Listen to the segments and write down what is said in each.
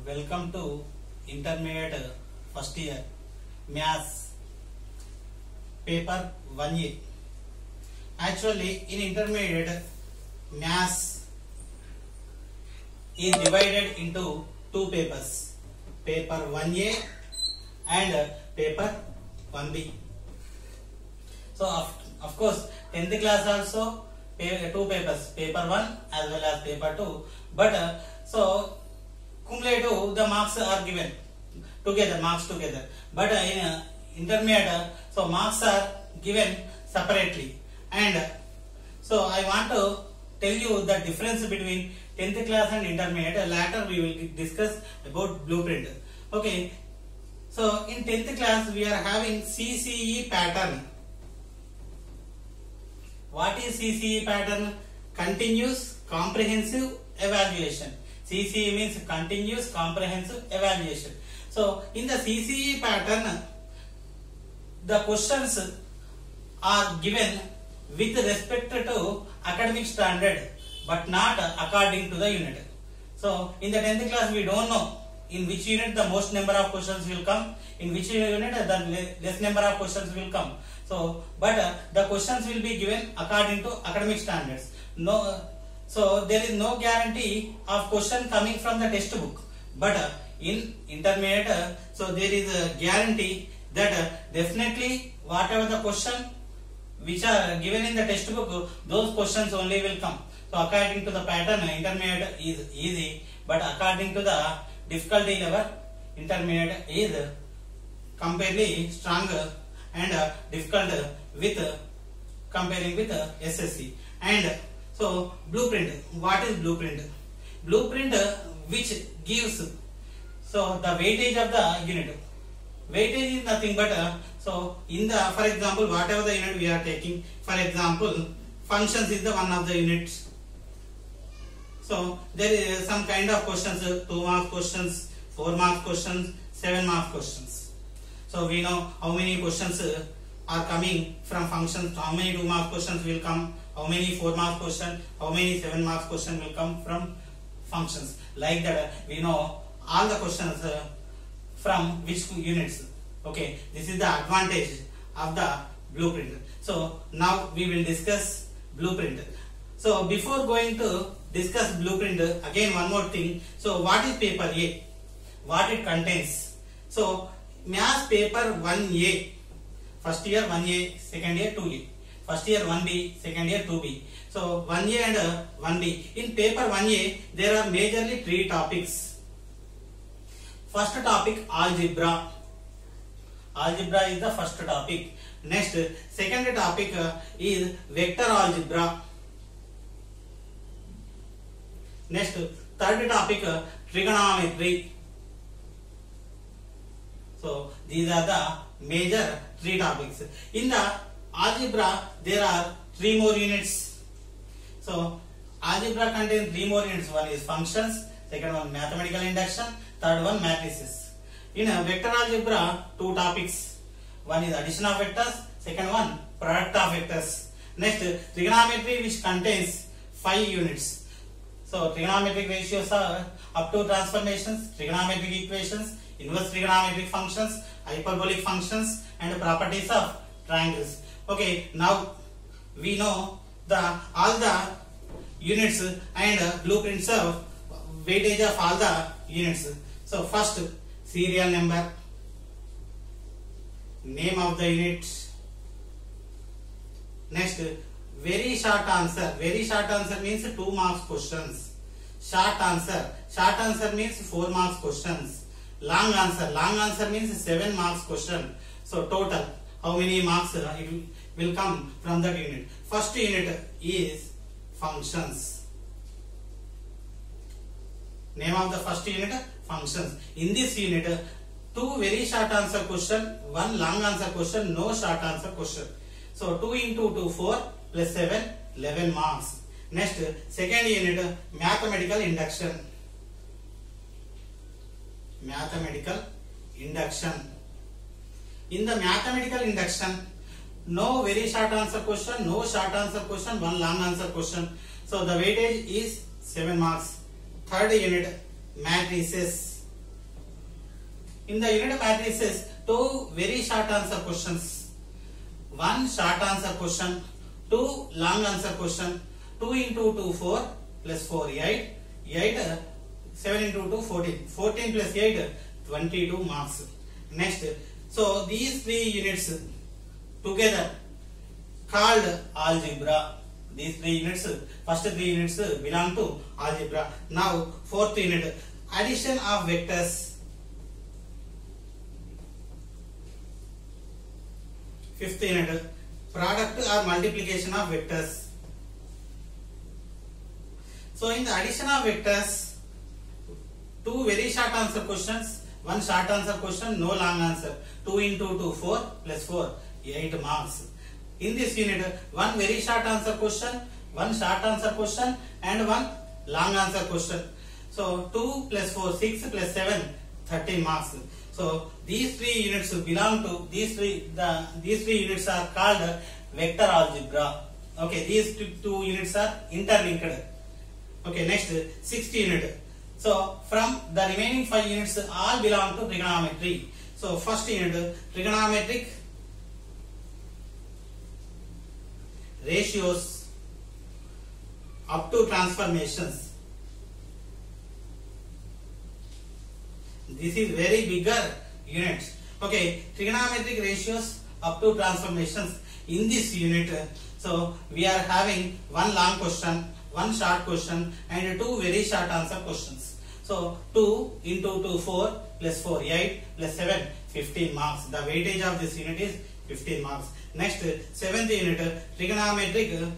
Welcome to intermediate first year maths paper 1A. Actually, in intermediate maths is divided into two papers, paper 1A and paper 1B. So of course 10th class also two papers, paper 1 as well as paper 2, but so cumulative the marks are given together, but in intermediate so marks are given separately. And so I want to tell you the difference between 10th class and intermediate. Later we will discuss about blueprint. Okay, so in 10th class we are having CCE pattern. What is CCE pattern? Continuous comprehensive evaluation. CCE means continuous comprehensive evaluation. So in the CCE pattern, the questions are given with respect to academic standard, but not according to the unit. So in the 10th class we don't know in which unit the most number of questions will come, in which unit the less number of questions will come. So but the questions will be given according to academic standards. So there is no guarantee of question coming from the textbook, but in intermediate so there is a guarantee that definitely whatever the question which are given in the textbook, those questions only will come. So according to the pattern, intermediate is easy, but according to the difficulty level, intermediate is comparatively stronger and difficult with comparing with SSC. And so blueprint, what is blueprint? Blueprint which gives so the weightage of the unit. Weightage is nothing but so in the, for example, whatever the unit we are taking, for example functions is the one of the units. So there is some kind of questions, 2 marks questions, 4 marks questions, 7 marks questions. So we know how many questions are coming from functions, how many 2 marks questions will come, how many 4 marks question, how many 7 marks question will come from functions. Like that we know all the questions from which units. Okay, this is the advantage of the blueprint. So now we will discuss blueprint. So before going to discuss blueprint, again one more thing. So what is paper A? What it contains? So maths paper 1A, first year 1A, second year 2A, first year 1B, second year 2B. So 1A and 1B. In paper 1A there are majorly 3 topics. First topic algebra. Algebra is the first topic. Next, second topic is vector algebra. Next, third topic trigonometry. So these are the major 3 topics. In the algebra there are 3 more units. So algebra contains 3 more units. One is functions, second one mathematical induction, third one matrices. In a vector algebra 2 topics. One is addition of vectors, second one product of vectors. Next, trigonometry which contains 5 units. So trigonometric ratios are up to transformations, trigonometric equations, inverse trigonometric functions, hyperbolic functions and properties of triangles. Okay, now we know all the units and blueprints of weightage of all the units. So first, serial number, name of the unit. Next, very short answer. Very short answer means 2 marks questions. Short answer means 4 marks questions. Long answer means 7 marks question. So total, how many marks it will come from that unit? First unit is functions. Name of the first unit, functions. In this unit, 2 very short answer question, 1 long answer question, no short answer question. So 2 into 2, 4 plus 7, 11 marks. Next, second unit, mathematical induction. Mathematical induction. In the mathematical induction, no very short answer question, no short answer question, 1 long answer question. So the weightage is 7 marks. Third unit, matrices. in the unit matrices, two very short answer questions, one short answer question, two long answer question. 2 into 2 4 plus 4 8, 7 into 2 14, 14 plus 8 22 marks. Next, so these three units together called algebra. These three units, first three units belong to algebra. Now fourth unit, addition of vectors. Fifth unit, product or multiplication of vectors. So in the addition of vectors, two very short answer questions, one short answer question, no long answer. 2 into 2 4 plus 4 8 marks. In this unit, one very short answer question, one short answer question, and one long answer question. So 2 plus 4 6 plus 7 30 marks. So these three units belong to these three units are called vector algebra. Okay, these two units are interlinked. Okay, next sixth unit. So from the remaining 5 units all belong to trigonometry. So first unit, trigonometric ratios up to transformations. This is very bigger unit. Okay, trigonometric ratios up to transformations. In this unit, so we are having one long question, one short question, and two very short answer questions. So 2 into 2 4 plus 4 8 plus 7 15 marks. The weightage of this unit is 15 marks. Next, seventh unit, trigonometric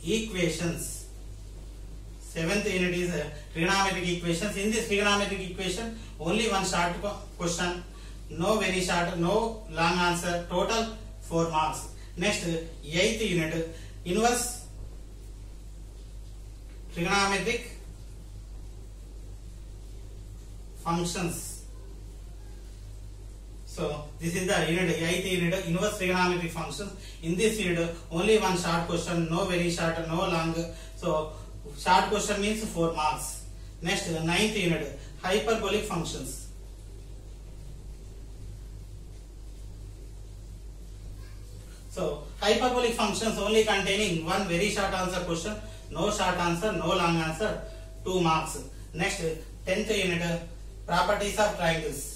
equations. Seventh unit is trigonometric equations. In this trigonometric equation, only one short question, no very short, no long answer. Total 4 marks. Next, eighth unit, inverse trigonometric functions. So this is the unit, eighth unit, inverse trigonometric functions. In this unit, only one short question, no very short, no long. So short question means 4 marks. Next, ninth unit, hyperbolic functions. So hyperbolic functions only containing one very short answer question, no short answer, no long answer, 2 marks. Next, 10th unit, properties of triangles.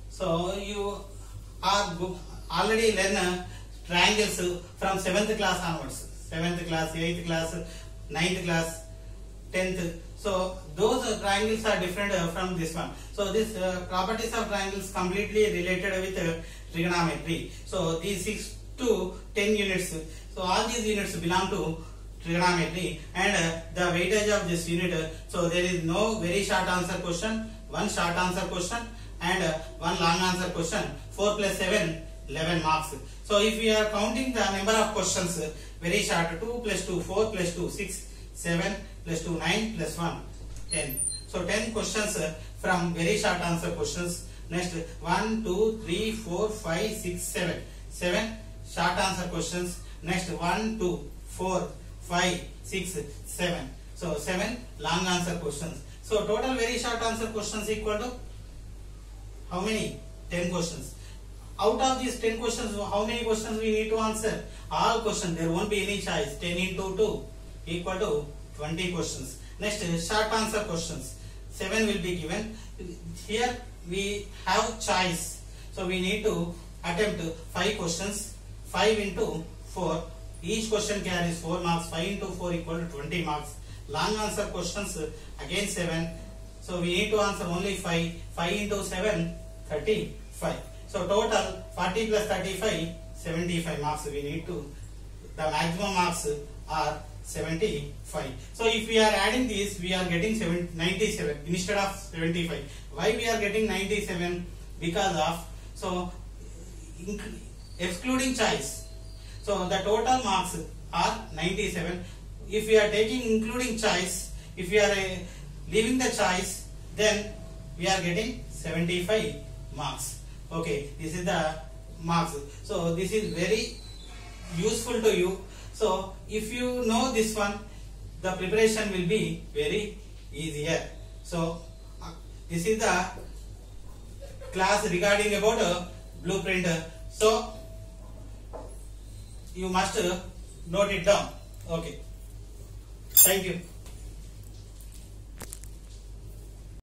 So you are already learn triangles from 7th class onwards. 7th class, 8th class, 9th class, 10th. So those triangles are different from this one. So this properties of triangles completely related with trigonometry. So these 6 to 10 units. So all these units belong to trigonometry, and the weightage of this unit. So there is no very short answer question, one short answer question, and one long answer question. 4 plus 7, 11 marks. So if we are counting the number of questions, very short, 2 plus 2, 4 plus 2, 6, 7 plus 2, 9 plus 1, 10. So 10 questions from very short answer questions. Next, 1, 2, 3, 4, 5, 6, 7. 7 short answer questions. Next, 1, 2, 4, 5, 6, 7. So 7 long answer questions. So total very short answer questions equal to how many? 10 questions. Out of these 10 questions, how many questions we need to answer? All questions. There won't be any choice. 10 into 2 equal to 20 questions. Next, short answer questions. 7 will be given. Here we have choice. So we need to attempt 5 questions. 5 into 4. Each question carries 4 marks. 5 into 4 equal to 20 marks. Long answer questions again 7. So we need to answer only 5. 5 into 7, 35. So total 40 plus 35, 75 marks we need to. The maximum marks are 75. So if we are adding these, we are getting 97 instead of 75. Why we are getting 97? Because of, so excluding choice. So the total marks are 97. If we are taking including choice, if we are leaving the choice, then we are getting 75 marks. Okay, this is the marks. So this is very useful to you. So if you know this one, the preparation will be very easier. So this is the class regarding about blueprint. So you must note it down. Okay. Thank you.